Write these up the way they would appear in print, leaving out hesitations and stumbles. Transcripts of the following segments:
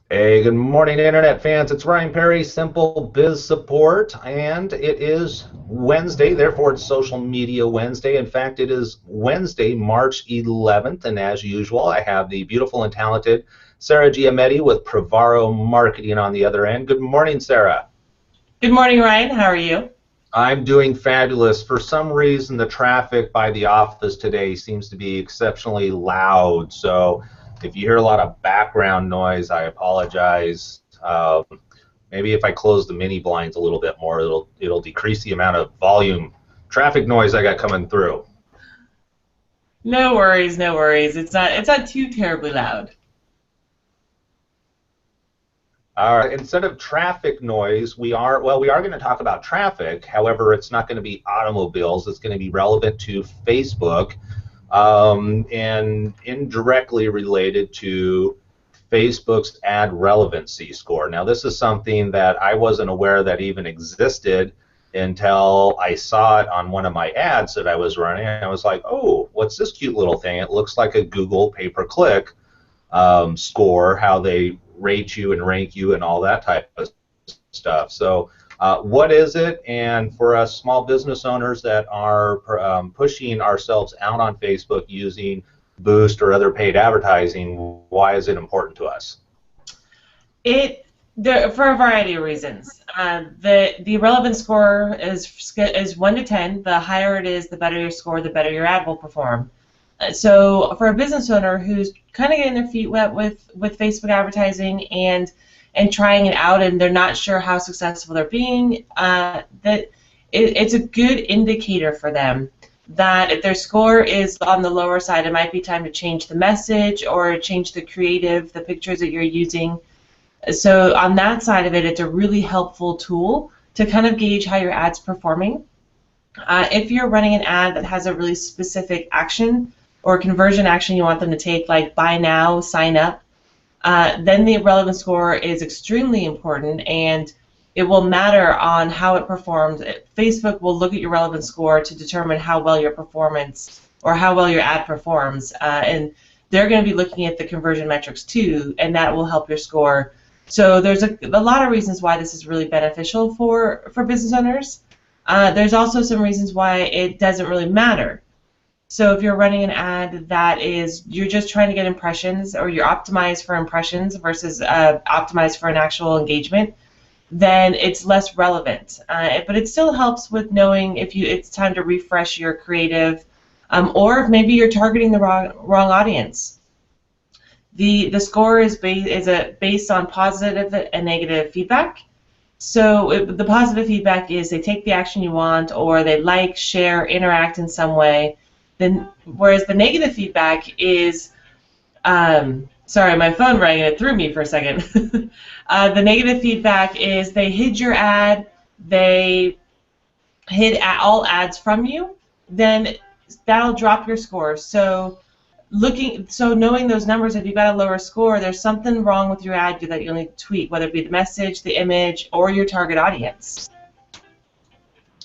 Hey, good morning, Internet fans. It's Ryan Perry, Simple Biz Support, and it is Wednesday, therefore it's Social Media Wednesday. In fact, it is Wednesday, March 11th, and as usual, I have the beautiful and talented Sarah Giametti with Pravaro Marketing on the other end. Good morning, Sarah. Good morning, Ryan. How are you? I'm doing fabulous. For some reason, the traffic by the office today seems to be exceptionally loud. So if you hear a lot of background noise, I apologize. Maybe if I close the mini blinds a little bit more, it'll decrease the amount of volume traffic noise I got coming through. No worries, no worries. It's not too terribly loud. All right. Instead of traffic noise, we are going to talk about traffic. However, it's not going to be automobiles. It's going to be relevant to Facebook, and indirectly related to Facebook's ad relevancy score. Now, this is something that I wasn't aware that even existed until I saw it on one of my ads that I was running. I was like, oh, what's this cute little thing? It looks like a Google pay-per-click score, how they rate you and rank you and all that type of stuff. So what is it? And for us small business owners that are pushing ourselves out on Facebook using Boost or other paid advertising, why is it important to us? For a variety of reasons. The relevance score is 1 to 10. The higher it is, the better your score, the better your ad will perform. So for a business owner who's kind of getting their feet wet with Facebook advertising and trying it out, and they're not sure how successful they're being, it's a good indicator for them that if their score is on the lower side, it might be time to change the message or change the creative, the pictures that you're using. So on that side of it, it's a really helpful tool to kind of gauge how your ad's performing. If you're running an ad that has a really specific action or conversion action you want them to take, like buy now, sign up, then the relevance score is extremely important, and it will matter on how it performs. Facebook will look at your relevance score to determine how well your performance or how well your ad performs, and they're going to be looking at the conversion metrics too, and that will help your score. So there's a lot of reasons why this is really beneficial for business owners. There's also some reasons why it doesn't really matter. So if you're running an ad that you're just trying to get impressions, or you're optimized for impressions versus optimized for an actual engagement, then it's less relevant. But it still helps with knowing if it's time to refresh your creative, or if maybe you're targeting the wrong audience. The score is based on positive and negative feedback. So the positive feedback is they take the action you want, or they like, share, interact in some way. Then, whereas the negative feedback is, sorry, my phone rang and it threw me for a second. The negative feedback is they hid your ad, they hid all ads from you, then that'll drop your score. So knowing those numbers, if you've got a lower score, there's something wrong with your ad that you'll need to tweak, whether it be the message, the image, or your target audience.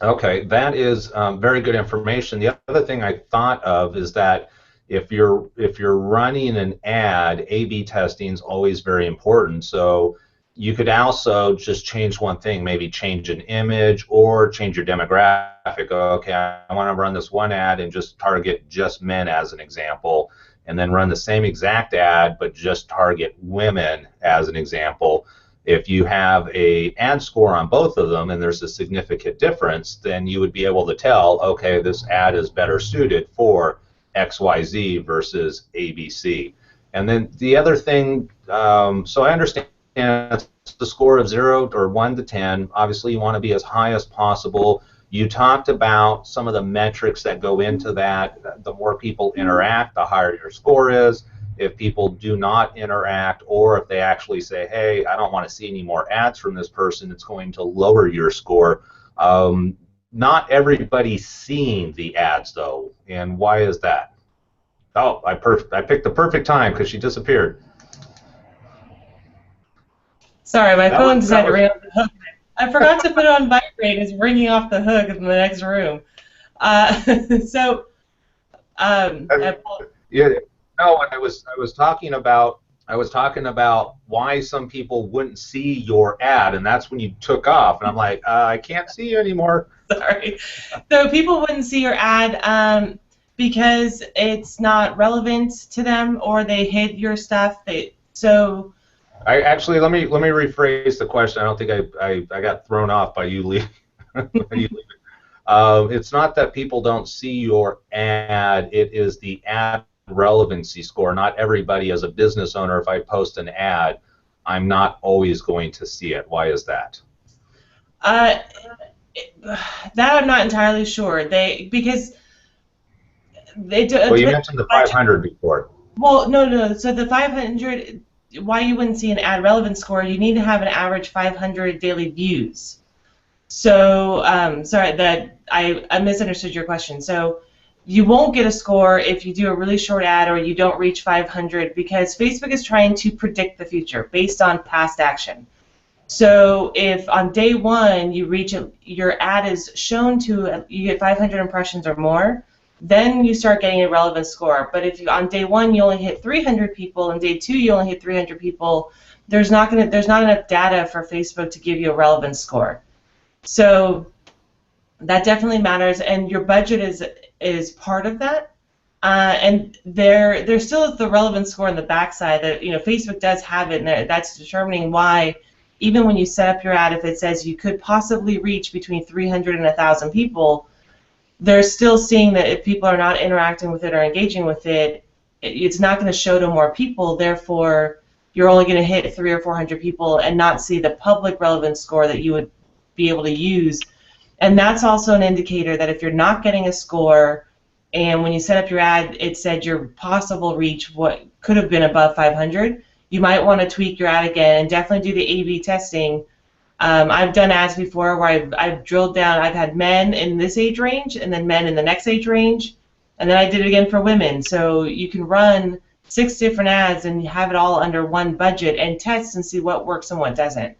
Okay, that is very good information. The other thing I thought of is that if you're running an ad, A/B testing is always very important. So you could also just change one thing, maybe change an image or change your demographic. Okay, I want to run this one ad and just target just men as an example, and then run the same exact ad but just target women as an example. If you have a ad score on both of them and there's a significant difference, then you would be able to tell, okay, this ad is better suited for XYZ versus ABC. And then the other thing, so I understand the score of 0 or 1 to 10. Obviously, you want to be as high as possible. You talked about some of the metrics that go into that. The more people interact, the higher your score is. If people do not interact, or if they actually say, hey, I don't want to see any more ads from this person, it's going to lower your score. Not everybody's seeing the ads, though. And why is that? Oh, I picked the perfect time because she disappeared. Sorry, my That was phone that decided to was ring off the hook. I forgot to put it on vibrate. It's ringing off the hook in the next room. Uh, so, uh, I yeah. No, I was talking about I was talking about why some people wouldn't see your ad, and that's when you took off. And I'm like, I can't see you anymore. Sorry. So people wouldn't see your ad because it's not relevant to them, or they hid your stuff. So. I actually let me rephrase the question. I don't think I got thrown off by you leaving. It's not that people don't see your ad. It is the ad relevancy score. Not everybody, as a business owner, if I post an ad, I'm not always going to see it. Why is that? Uh, that I'm not entirely sure. Because they do. Well, you mentioned the 500 before. Well, no. So the 500, why you wouldn't see an ad relevance score? You need to have an average 500 daily views. So, sorry that I misunderstood your question. So, you won't get a score if you do a really short ad or you don't reach 500, because Facebook is trying to predict the future based on past action. So if on day one you reach your ad is shown to, you get 500 impressions or more, then you start getting a relevant score. But if you, on day one you only hit 300 people and day two you only hit 300 people, there's not enough data for Facebook to give you a relevant score. So that definitely matters, and your budget is part of that. And there still is the relevance score on the backside that Facebook does have it, and that's determining why. Even when you set up your ad, if it says you could possibly reach between 300 and 1,000 people, they're still seeing that if people are not interacting with it or engaging with it, it's not going to show to more people. Therefore, you're only going to hit 300 or 400 people and not see the public relevance score that you would be able to use. And that's also an indicator that if you're not getting a score, and when you set up your ad, it said your possible reach what could have been above 500, you might want to tweak your ad again and definitely do the A/B testing. I've done ads before where I've drilled down. I've had men in this age range and then men in the next age range, and then I did it again for women. So you can run 6 different ads and have it all under one budget and test and see what works and what doesn't.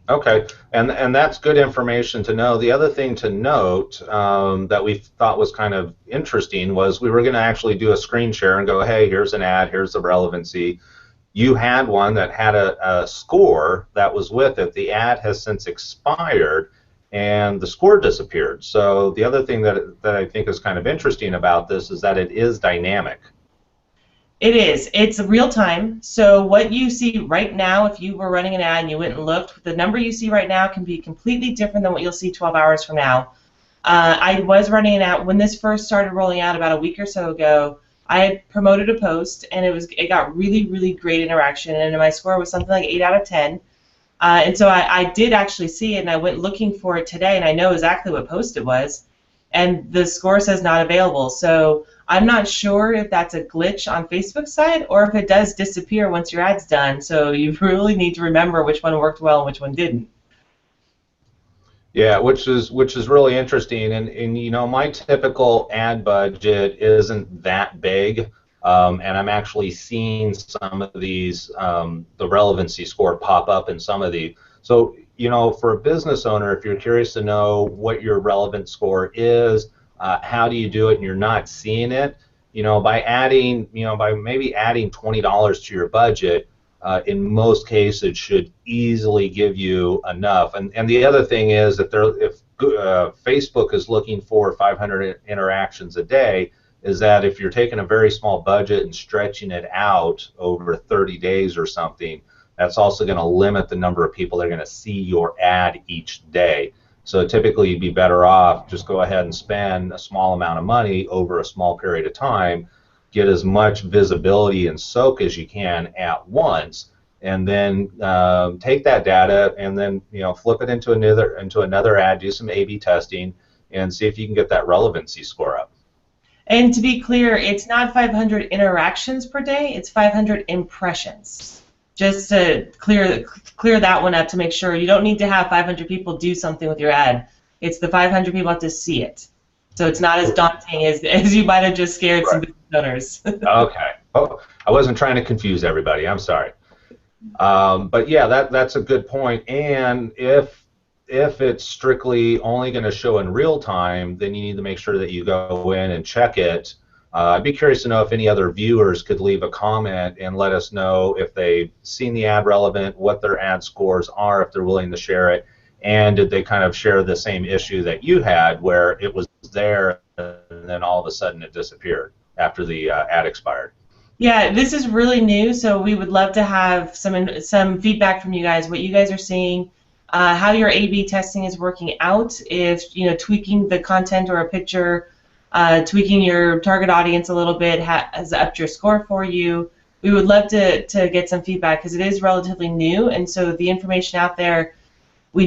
Okay, and that's good information to know. The other thing to note that we thought was kind of interesting was we were going to actually do a screen share and go, hey, here's an ad, here's the relevancy. You had one that had a score that was with it. The ad has since expired, and the score disappeared. So the other thing that I think is kind of interesting about this is that it is dynamic. It is. It's real time. So what you see right now, if you were running an ad and you went and looked, the number you see right now can be completely different than what you'll see 12 hours from now. I was running an ad when this first started rolling out about a week or so ago. I had promoted a post, and it got really, really great interaction, and my score was something like 8 out of 10. And so I did actually see it, and I went looking for it today, and I know exactly what post it was, and the score says not available. So I'm not sure if that's a glitch on Facebook's side or if it does disappear once your ad's done. So you really need to remember which one worked well and which one didn't. Yeah, which is really interesting, and my typical ad budget isn't that big, and I'm actually seeing some of these the relevancy score pop up in some of the. So for a business owner, if you're curious to know what your relevant score is, how do you do it, and you're not seeing it, by adding by maybe adding $20 to your budget. In most cases, should easily give you enough. And the other thing is that if Facebook is looking for 500 interactions a day, is that if you're taking a very small budget and stretching it out over 30 days or something, that's also going to limit the number of people that are going to see your ad each day. So typically you'd be better off just go ahead and spend a small amount of money over a small period of time, get as much visibility and soak as you can at once, and then take that data and then flip it into another ad, do some A/B testing, and see if you can get that relevancy score up. And to be clear, it's not 500 interactions per day; it's 500 impressions. Just to clear that one up to make sure you don't need to have 500 people do something with your ad. It's the 500 people have to see it. So it's not as daunting as you might have just scared some business owners. Okay. Oh, I wasn't trying to confuse everybody. I'm sorry. But yeah, that's a good point. And if it's strictly only going to show in real time, then you need to make sure that you go in and check it I'd be curious to know if any other viewers could leave a comment and let us know if they've seen the ad relevant, what their ad scores are, if they're willing to share it, and did they kind of share the same issue that you had where it was there and then all of a sudden it disappeared after the ad expired. Yeah, this is really new, so we would love to have some feedback from you guys, what you guys are seeing, how your A/B testing is working out, if tweaking the content or a picture, tweaking your target audience a little bit has upped your score for you. We would love to get some feedback because it is relatively new, and so the information out there, we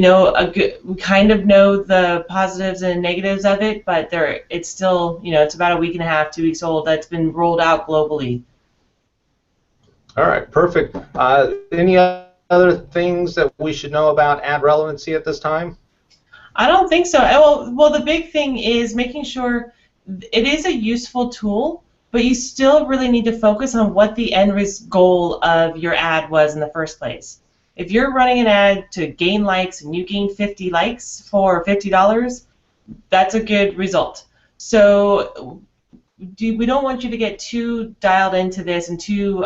kind of know the positives and negatives of it, but it's still it's about a week and a half, 2 weeks old. That's been rolled out globally. All right, perfect. Any other things that we should know about ad relevancy at this time? I don't think so. Well, the big thing is making sure it is a useful tool, but you still really need to focus on what the end goal of your ad was in the first place. If you're running an ad to gain likes and you gain 50 likes for $50, that's a good result. So we don't want you to get too dialed into this and too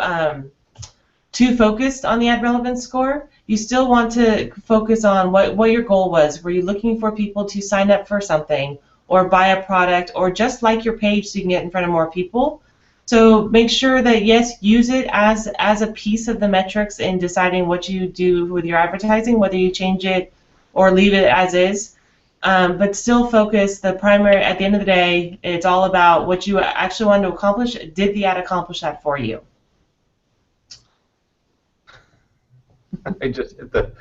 focused on the ad relevance score. You still want to focus on what your goal was. Were you looking for people to sign up for something or buy a product or just like your page so you can get in front of more people? So make sure that, yes, use it as a piece of the metrics in deciding what you do with your advertising, whether you change it or leave it as is. But still focus the primary, at the end of the day, it's all about what you actually wanted to accomplish. Did the ad accomplish that for you? I just hit the